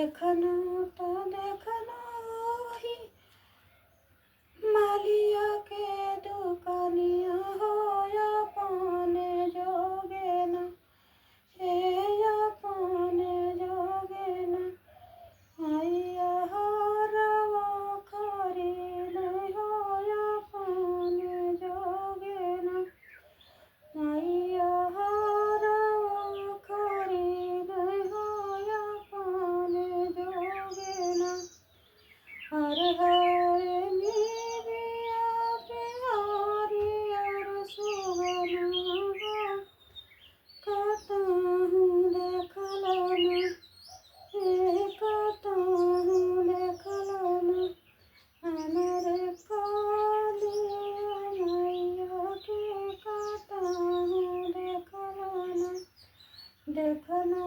देखना तो देखना ही मालिया के दुकानिया हो अपने जोगे ना हे अपने जोगे ना आइया हरवा खरी नहीं हो अपने जोगे ना आइया हरवा खरी नहीं हो अपने जोगे ना हर हर निबिया प्यारी और सुगना कता हूँ देखला ना कता हूँ देखला ना हमारे कालिया मैया के कता हूँ देखला ना देखना